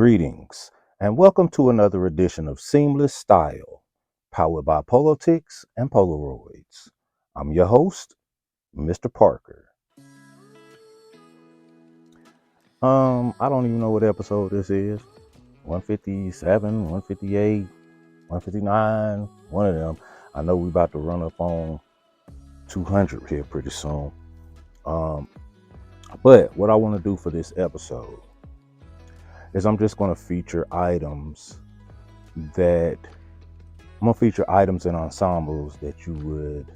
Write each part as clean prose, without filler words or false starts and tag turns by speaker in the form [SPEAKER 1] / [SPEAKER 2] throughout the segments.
[SPEAKER 1] Greetings, and welcome to another edition of Seamless Style, powered by Politics and Polaroids. I'm your host, Mr. Parker. I don't even know what episode this is. 157, 158, 159, one of them. I know we're about to run up on 200 here pretty soon. But what I want to do for this episode is I'm just going to feature items that I'm gonna feature items and ensembles that you would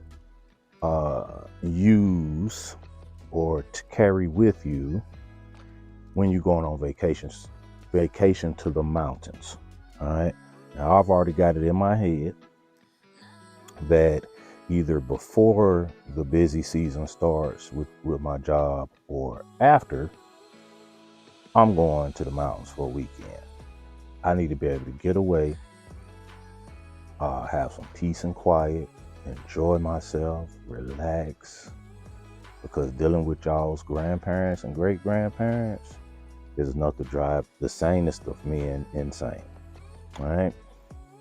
[SPEAKER 1] use or to carry with you when you're going on vacation to the mountains. All right. Now I've already got it in my head that either before the busy season starts with my job or after, I'm going to the mountains for a weekend. I need to be able to get away, have some peace and quiet, enjoy myself, relax, because dealing with y'all's grandparents and great grandparents is enough to drive the sanest of men insane. All right.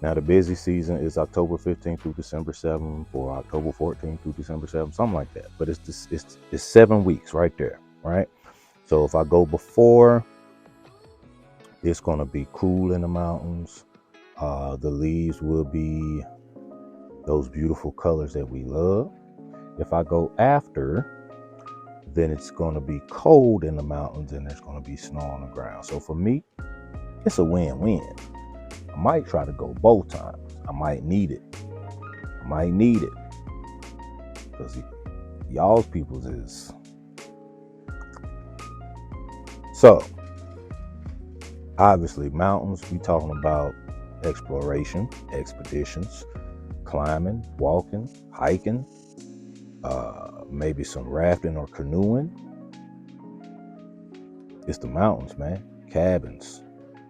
[SPEAKER 1] Now the busy season is October 15th through December 7th, or October 14th through December 7th, something like that. But it's 7 weeks right there. Right. So if I go before, it's gonna be cool in the mountains. The leaves will be those beautiful colors that we love. If I go after, then it's going to be cold in the mountains and there's going to be snow on the ground. So for me, it's a win-win. I might try to go both times. I might need it. Because y'all's people's is. So, obviously, mountains, we talking about exploration, expeditions, climbing, walking, hiking, maybe some rafting or canoeing. It's the mountains, man. Cabins,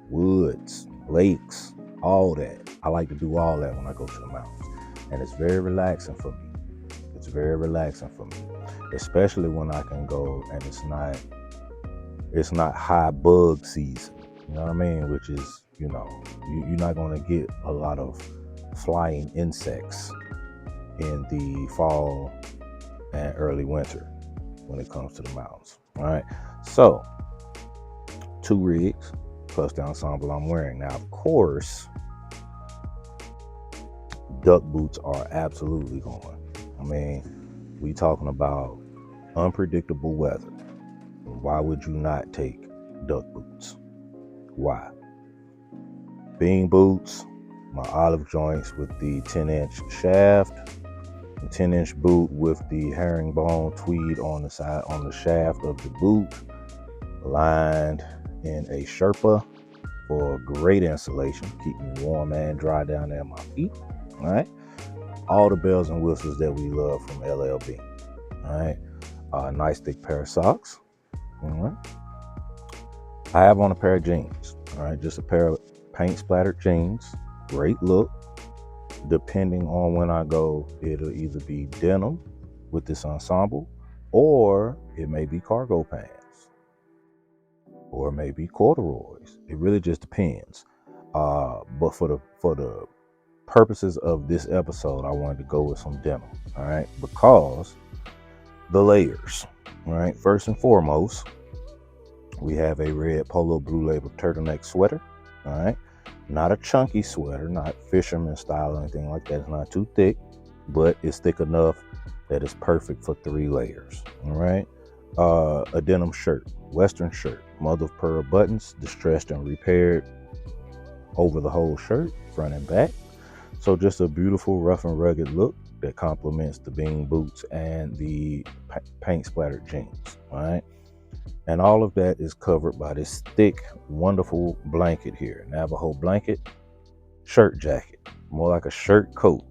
[SPEAKER 1] woods, lakes, all that. I like to do all that when I go to the mountains. And it's very relaxing for me. Especially when I can go and it's not high bug season. You know what I mean? Which is, you're not going to get a lot of flying insects in the fall and early winter when it comes to the mountains. All right. So 2 rigs plus the ensemble I'm wearing. Now, of course, duck boots are absolutely going. I mean, we talking about unpredictable weather. Why would you not take duck boots? Why? Bean boots, my olive joints with the 10-inch shaft, the 10-inch boot with the herringbone tweed on the side, on the shaft of the boot, lined in a Sherpa for great insulation, keep me warm and dry down there at my feet. All right. All the bells and whistles that we love from LLB. All right. A nice thick pair of socks. All right. I have on a pair of jeans. All right. Just a pair of paint splattered jeans. Great look. Depending on when I go, it'll either be denim with this ensemble, or it may be cargo pants, or maybe corduroys. It really just depends. But for the purposes of this episode, I wanted to go with some denim. All right, because the layers. All right, first and foremost, we have a red polo blue label turtleneck sweater. All right. Not a chunky sweater, not fisherman style or anything like that. It's not too thick, but it's thick enough that it's perfect for 3 layers. All right. A denim shirt, Western shirt, mother of pearl buttons, distressed and repaired over the whole shirt, front and back. So just a beautiful rough and rugged look that complements the bean boots and the paint splattered jeans. All right. And all of that is covered by this thick, wonderful blanket here. Navajo blanket, shirt jacket, more like a shirt coat.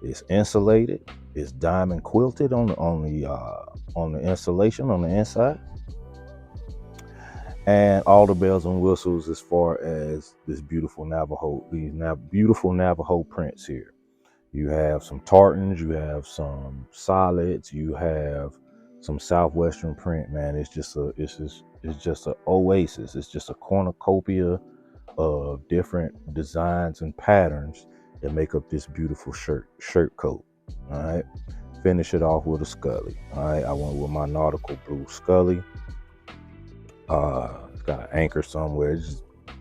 [SPEAKER 1] It's insulated. It's diamond quilted on the insulation on the inside, and all the bells and whistles as far as these beautiful Navajo prints here. You have some tartans, you have some solids, you have some southwestern print, man. It's just a oasis. It's just a cornucopia of different designs and patterns that make up this beautiful shirt coat. All right. Finish it off with a Scully. All right. I went with my nautical blue Scully. It's got an anchor somewhere. It's just a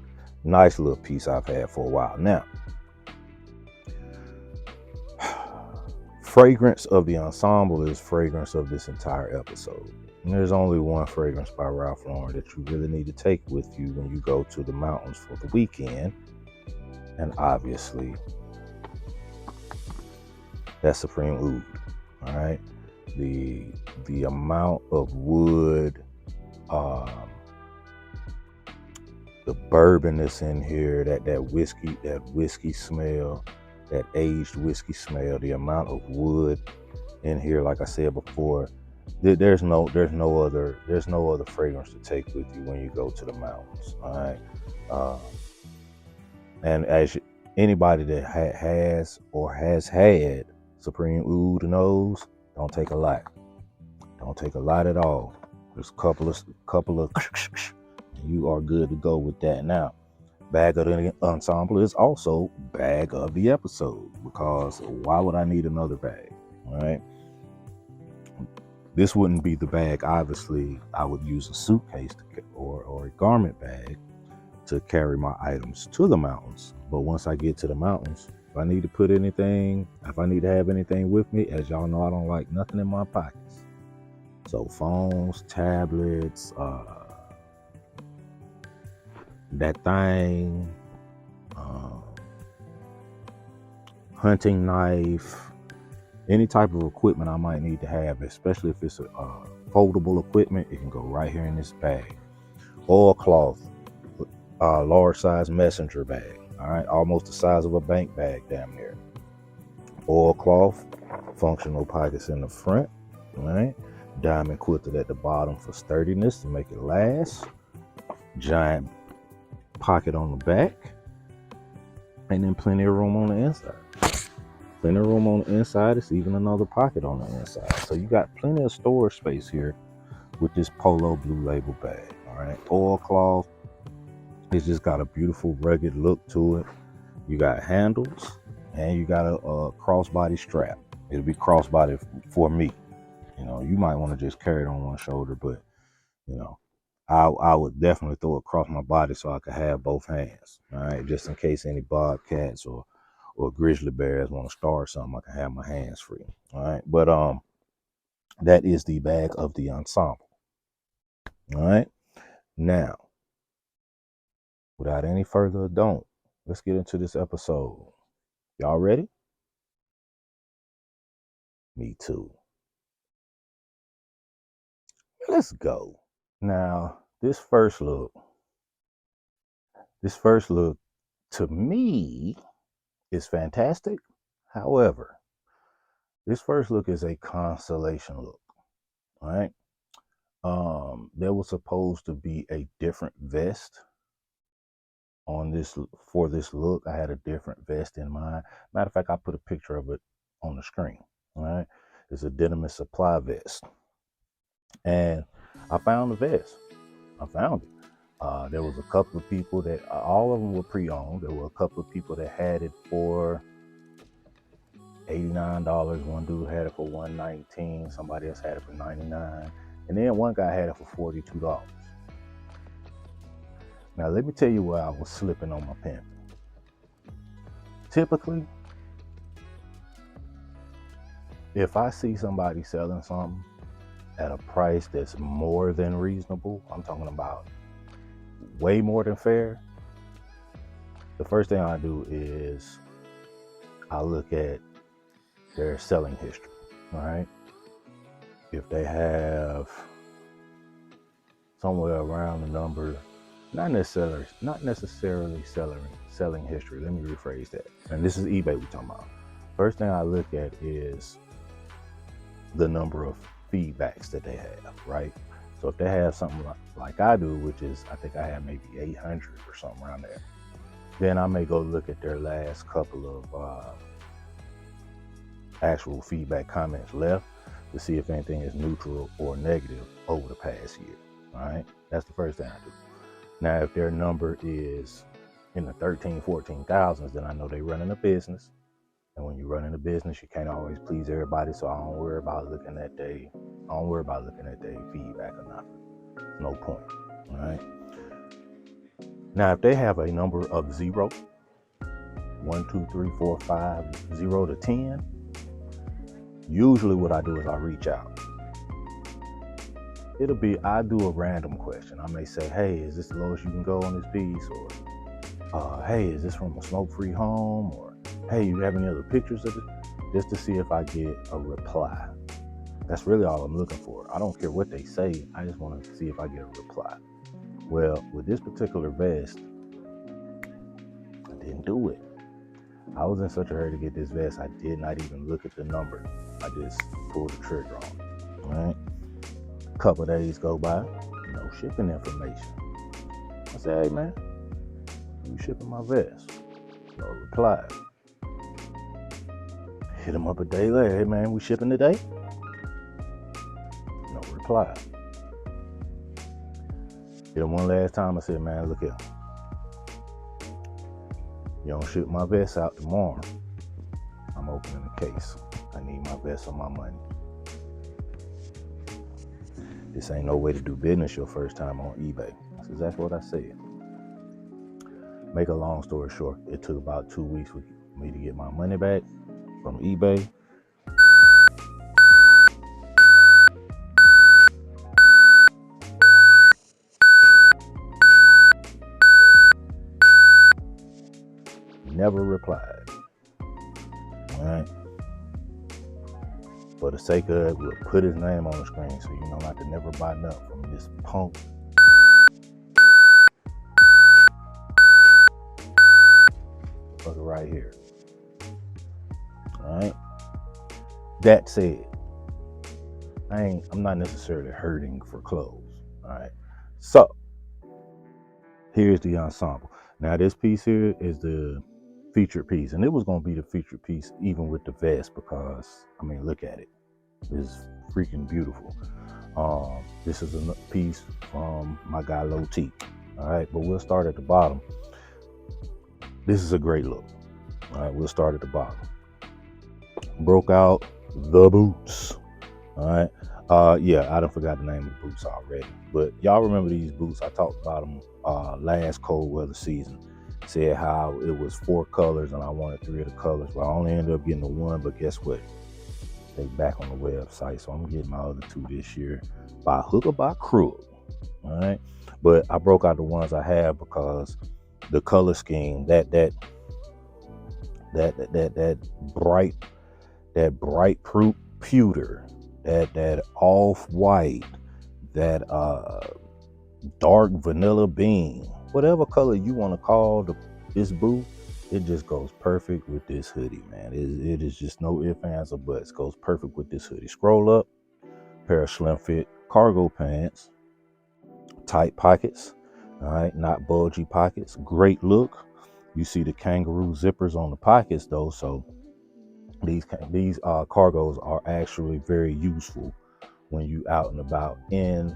[SPEAKER 1] nice little piece I've had for a while now. Fragrance of the ensemble is fragrance of this entire episode. And there's only one fragrance by Ralph Lauren that you really need to take with you when you go to the mountains for the weekend. And obviously, that's Supreme Oud. All right. The amount of wood, the bourbon that's in here, that whiskey smell, that aged whiskey smell, the amount of wood in here, like I said before, there's no other fragrance to take with you when you go to the mountains. All right. And as anybody that has or has had Supreme Oud knows, don't take a lot. Don't take a lot at all. Just a couple of you are good to go with that. Now, bag of the ensemble is also bag of the episode, because why would I need another bag? All right. This wouldn't be the bag. Obviously, I would use a suitcase or a garment bag to carry my items to the mountains. But once I get to the mountains, if I need to have anything with me, as y'all know, I don't like nothing in my pockets. So phones, tablets, that thing, hunting knife, any type of equipment I might need to have, especially if it's foldable equipment, it can go right here in this bag. Oilcloth, large size messenger bag, all right, almost the size of a bank bag damn near. Oilcloth, functional pockets in the front, all right, diamond quilted at the bottom for sturdiness to make it last, giant pocket on the back, and then plenty of room on the inside. Plenty of room on the inside. It's even another pocket on the inside. So you got plenty of storage space here with this Polo Blue Label bag. All right. Oilcloth. It's just got a beautiful rugged look to it. You got handles and you got a crossbody strap. It'll be crossbody for me. You know, you might want to just carry it on one shoulder, but you know, I would definitely throw it across my body so I could have both hands. All right. Just in case any bobcats or grizzly bears want to start something, I can have my hands free. All right. But that is the bag of the ensemble. All right. Now, without any further ado, let's get into this episode. Y'all ready? Me too. Let's go. Now, this first look to me is fantastic. However, this first look is a constellation look. All right. There was supposed to be a different vest on this for this look. I had a different vest in mind. Matter of fact, I put a picture of it on the screen. All right. It's a Denim and Supply vest. And I found the vest. I found it. There was a couple of people that all of them were pre-owned. There were a couple of people that had it for $89. One dude had it for $119. Somebody else had it for $99. And then one guy had it for $42. Now, let me tell you where I was slipping on my pimping. Typically, if I see somebody selling something at a price that's more than reasonable, I'm talking about way more than fair, the first thing I do is I look at their selling history. All right. If they have somewhere around the number, not necessarily selling history. Let me rephrase that. And this is eBay we're talking about. First thing I look at is the number of feedbacks that they have, right? So if they have something like I do, which is, I think I have maybe 800 or something around there, then I may go look at their last couple of actual feedback comments left to see if anything is neutral or negative over the past year. All right, that's the first thing I do. Now, if their number is in the 13, 14,000s, then I know they running a business. And when you're running a business, you can't always please everybody. So I don't worry about looking at their feedback or nothing. No point. All right. Now, if they have a number of 0, 1, 2, 3, 4, 5, 0 to 10, usually what I do is I reach out. I do a random question. I may say, hey, is this the lowest you can go on this piece? Or, hey, is this from a smoke-free home? Or, hey, you have any other pictures of it? Just to see if I get a reply. That's really all I'm looking for. I don't care what they say. I just want to see if I get a reply. Well, with this particular vest, I didn't do it. I was in such a hurry to get this vest, I did not even look at the number. I just pulled the trigger on it. All right. A couple of days go by, no shipping information. I said, hey man, you shipping my vest? No reply. Hit him up a day later. Hey man, we shipping today? No reply. Hit him one last time. I said, man, look here. You don't ship my vest out tomorrow, I'm opening the case. I need my vest or my money. This ain't no way to do business your first time on eBay. That's exactly what I said. Make a long story short, it took about 2 weeks for me to get my money back from eBay. Never replied. All right. For the sake of it, we'll put his name on the screen so you know not to never buy nothing from this punk. Fucker right here. All right. That said, I'm not necessarily hurting for clothes. All right. So here's the ensemble. Now this piece here is the featured piece, and it was going to be the featured piece even with the vest because, I mean, look at it. It's freaking beautiful. This is a piece from my guy Low T. All right, but we'll start at the bottom. This is a great look. All right, we'll start at the bottom. Broke out the boots. All right. Yeah, I done forgot the name of the boots already, but y'all remember these boots? I talked about them last cold weather season. Said how it was 4 colors and I wanted 3 of the colors, but I only ended up getting the 1. But guess what? They back on the website, so I'm getting my other 2 this year by hook or by crook. All right, but I broke out the ones I have because the color scheme, that bright pewter, that off white, that dark vanilla bean, whatever color you want to call this boot, it just goes perfect with this hoodie, man. It is just no ifs, ands, or buts. It goes perfect with this hoodie. Scroll up, pair of slim fit cargo pants, tight pockets, all right, not bulgy pockets. Great look. You see the kangaroo zippers on the pockets though, so these cargos are actually very useful when you out and about in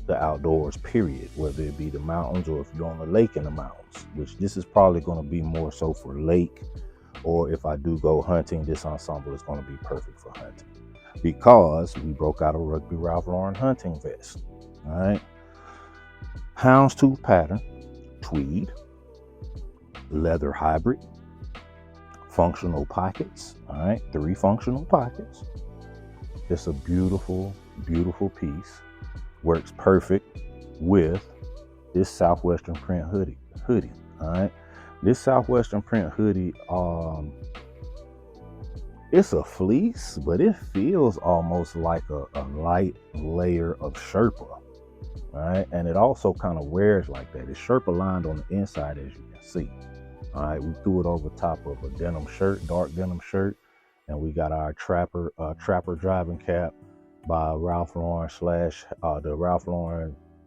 [SPEAKER 1] the outdoors, period, whether it be the mountains or if you're on the lake in the mountains, which this is probably going to be more so for lake, or if I do go hunting, this ensemble is going to be perfect for hunting because we broke out a Rugby Ralph Lauren hunting vest. All right, houndstooth pattern, tweed, leather hybrid, functional pockets. All right, 3 functional pockets. It's a beautiful, beautiful piece. Works perfect with this Southwestern print hoodie. All right, this Southwestern print hoodie, it's a fleece, but it feels almost like a light layer of Sherpa. All right, and it also kind of wears like that. It's Sherpa lined on the inside, as you can see. All right, we threw it over top of a denim shirt, dark denim shirt, and we got our trapper driving cap by Ralph Lauren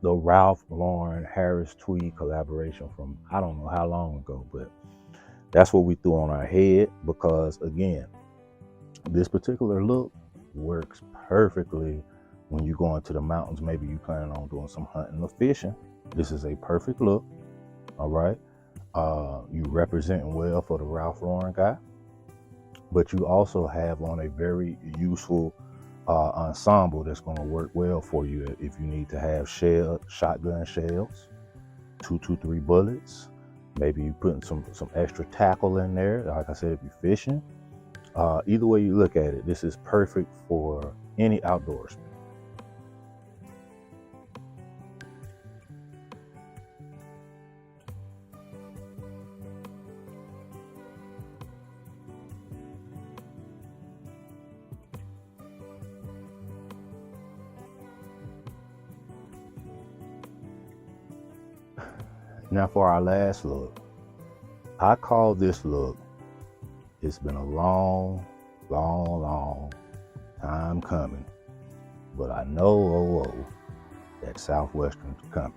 [SPEAKER 1] the Ralph Lauren Harris tweed collaboration from I don't know how long ago, but that's what we threw on our head because again, this particular look works perfectly when you go into the mountains. Maybe you plan on doing some hunting or fishing. This is a perfect look. All right. You representing well for the Ralph Lauren guy, but you also have on a very useful ensemble that's going to work well for you if you need to have shotgun shells, 223 bullets. Maybe you putting some extra tackle in there. Like I said, if you're fishing, either way you look at it, this is perfect for any outdoorsman. Now for our last look, I call this look, it's been a long time coming, but I know that Southwestern's coming.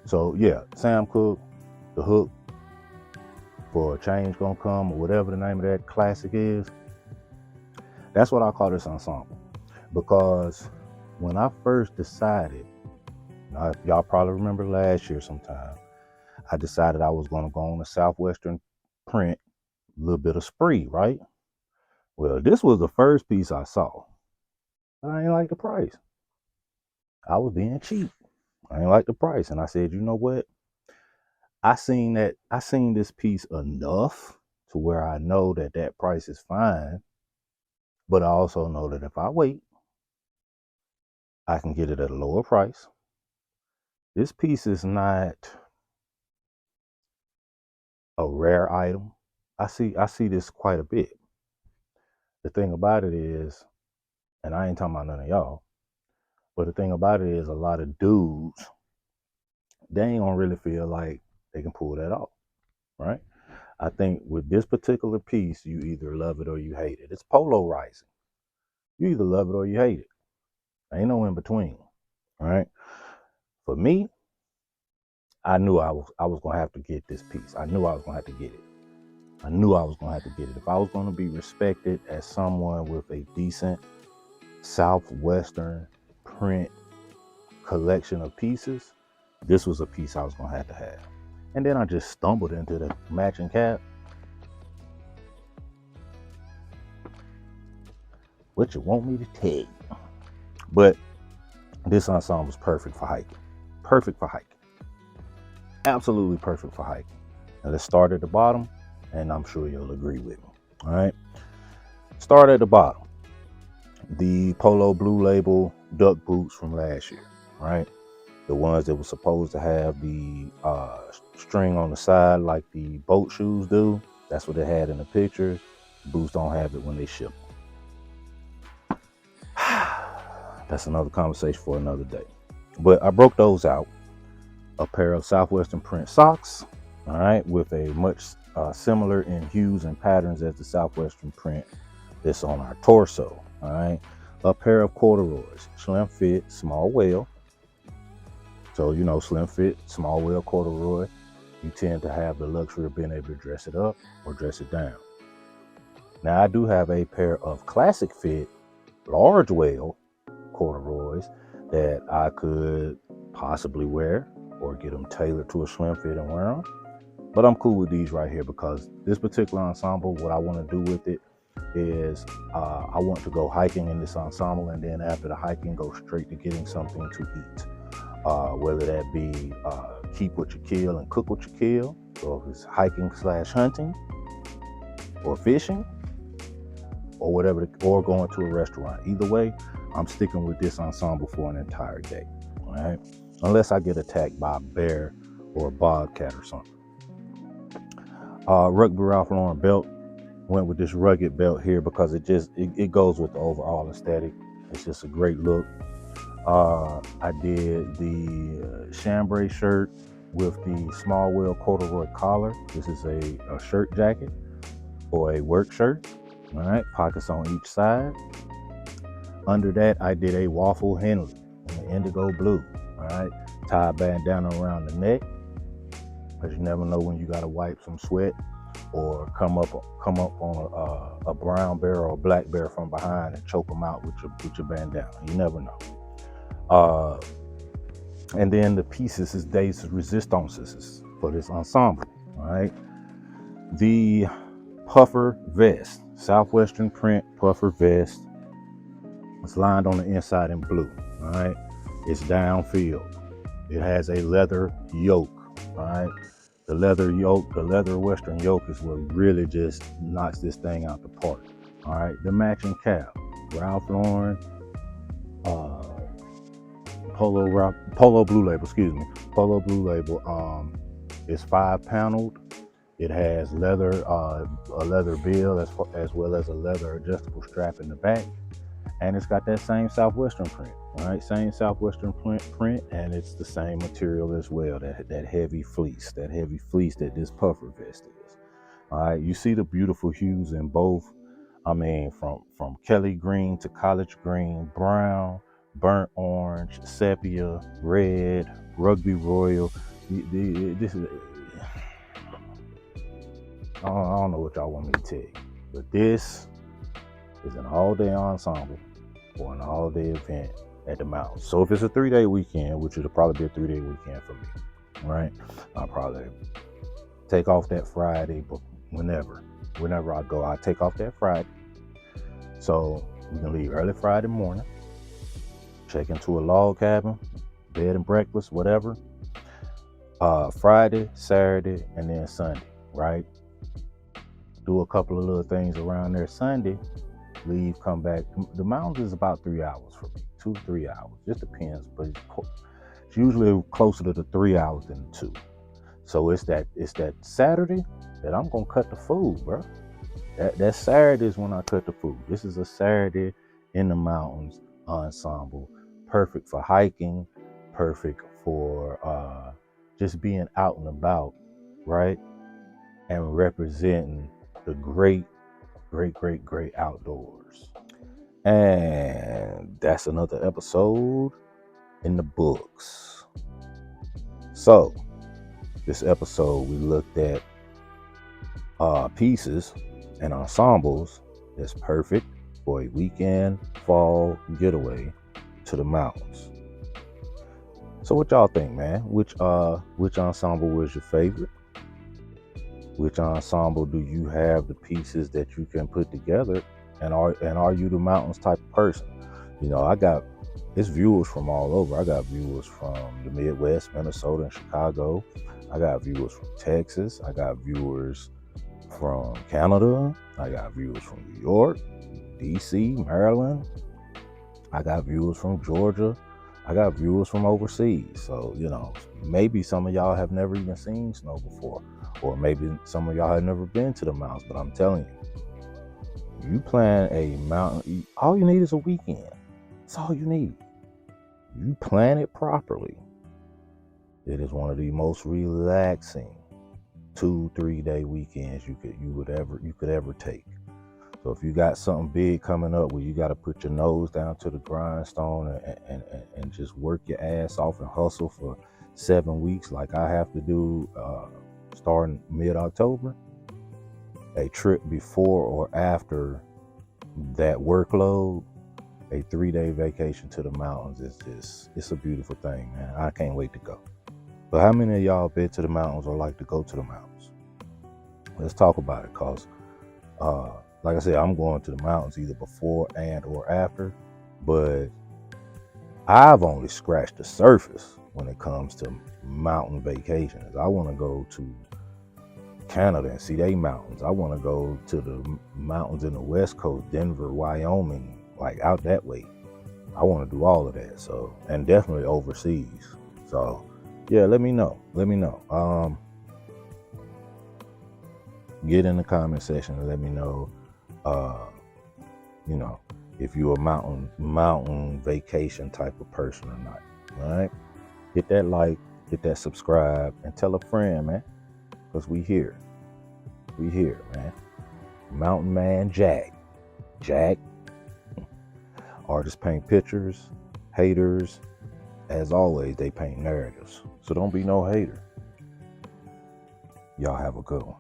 [SPEAKER 1] So yeah, Sam Cooke, the hook for a change gonna come, or whatever the name of that classic is. That's what I call this ensemble, because when I first decided, y'all probably remember last year sometime, I decided I was gonna go on the Southwestern print, a little bit of spree, right? Well, this was the first piece I saw. I ain't like the price. I was being cheap. I ain't like the price. And I said, you know what? I seen this piece enough to where I know that price is fine. But I also know that if I wait, I can get it at a lower price. This piece is not a rare item. I see this quite a bit. The thing about it is, and I ain't talking about none of y'all, but the thing about it is a lot of dudes, they ain't gonna really feel like they can pull that off, right? I think with this particular piece, you either love it or you hate it. It's polarizing. You either love it or you hate it. Ain't no in between, right? For me, I knew I was gonna have to get this piece. I knew I was gonna have to get it. I knew I was gonna have to get it. If I was gonna be respected as someone with a decent Southwestern print collection of pieces, this was a piece I was gonna have to have. And then I just stumbled into the matching cap. What you want me to tell you? But this ensemble is perfect for hiking. Perfect for hiking. Absolutely perfect for hiking. Now let's start at the bottom, and I'm sure you'll agree with me. All right. Start at the bottom. The Polo Blue Label duck boots from last year, right? The ones that were supposed to have the string on the side like the boat shoes do. That's what they had in the pictures. Boots don't have it when they ship them. That's another conversation for another day. But I broke those out. A pair of Southwestern print socks, all right, with a much similar in hues and patterns as the Southwestern print that's on our torso, all right. A pair of corduroys, slim fit, small whale. So, you know, slim fit, small whale corduroy, you tend to have the luxury of being able to dress it up or dress it down. Now, I do have a pair of classic fit, large whale corduroys that I could possibly wear or get them tailored to a slim fit and wear them. But I'm cool with these right here because this particular ensemble, what I want to do with it is I want to go hiking in this ensemble, and then after the hiking, go straight to getting something to eat. Whether that be keep what you kill and cook what you kill, so if it's hiking / hunting or fishing or whatever, or going to a restaurant. Either way, I'm sticking with this ensemble for an entire day, all right? Unless I get attacked by a bear or a bobcat or something. Rugby Ralph Lauren belt, went with this rugged belt here because it goes with the overall aesthetic. It's just a great look. I did the chambray shirt with the small wheel corduroy collar. This is a shirt jacket or a work shirt. All right, pockets on each side. Under that, I did a waffle Henley in the indigo blue. All right, tie a bandana around the neck, because you never know when you gotta wipe some sweat or come up on a brown bear or a black bear from behind and choke them out with your bandana. You never know. And then the pieces is des resistances. for this ensemble. All right. The puffer vest, Southwestern print puffer vest. It's lined on the inside in blue. All right. It's downfield. It has a leather yoke. All right. The leather Western yoke is what really just knocks this thing out the park. All right. The matching cap, Ralph Lauren, Polo Blue Label. Excuse me, Polo Blue Label. It's 5-paneled. It has a leather bill as well as a leather adjustable strap in the back, and it's got that same Southwestern print. All right, same Southwestern print, and it's the same material as well. That heavy fleece, that this puffer vest is. All right, you see the beautiful hues in both. I mean, from Kelly green to college green, brown, burnt orange, sepia, red, rugby royal. This is, I don't know what y'all want me to tell you, but this is an all-day ensemble for an all-day event at the mountains. So if it's a 3-day weekend, which it'll probably be a 3-day weekend for me, right? I'll probably take off that Friday, but whenever I go, I take off that Friday. So we can leave early Friday morning, check into a log cabin, bed and breakfast, whatever. Friday, Saturday, and then Sunday, right? Do a couple of little things around there Sunday, leave, come back. The mountains is about 3 hours for me, 2 to 3 hours. Just depends, but it's usually closer to the 3 hours than 2. So it's that Saturday that I'm gonna cut the food, bro. That Saturday is when I cut the food. This is a Saturday in the mountains ensemble, perfect for hiking, perfect for just being out and about, right? And representing the great outdoors. And that's another episode in the books. So this episode we looked at pieces and ensembles that's perfect for a weekend fall getaway to the mountains. So what y'all think, man? Which ensemble was your favorite? Which ensemble do you have the pieces that you can put together? And are you the mountains type of person? You know, it's viewers from all over. I got viewers from the Midwest, Minnesota and Chicago. I got viewers from Texas. I got viewers from Canada. I got viewers from New York, DC, Maryland. I got viewers from Georgia. I got viewers from overseas. So, maybe some of y'all have never even seen snow before. Or maybe some of y'all have never been to the mountains, but I'm telling you, you plan a mountain, all you need is a weekend. That's all you need. You plan it properly. It is one of the most relaxing 2-3 day weekends you could ever take. So if you got something big coming up where you got to put your nose down to the grindstone and just work your ass off and hustle for 7 weeks like I have to do starting mid-October, a trip before or after that workload, a 3-day vacation to the mountains it's a beautiful thing, man. I can't wait to go. But how many of y'all been to the mountains or like to go to the mountains? Let's talk about it, cause like I said, I'm going to the mountains either before and or after, but I've only scratched the surface when it comes to mountain vacations. I want to go to Canada and see they mountains. I want to go to the mountains in the West Coast, Denver, Wyoming, like out that way. I want to do all of that. So, and definitely overseas. So, yeah, let me know. Get in the comment section and let me know, if you're a mountain vacation type of person or not. All right, hit that like, hit that subscribe, and tell a friend, man, because we here, man. Mountain Man Jack, artists paint pictures, haters, as always, they paint narratives. So don't be no hater. Y'all have a good one.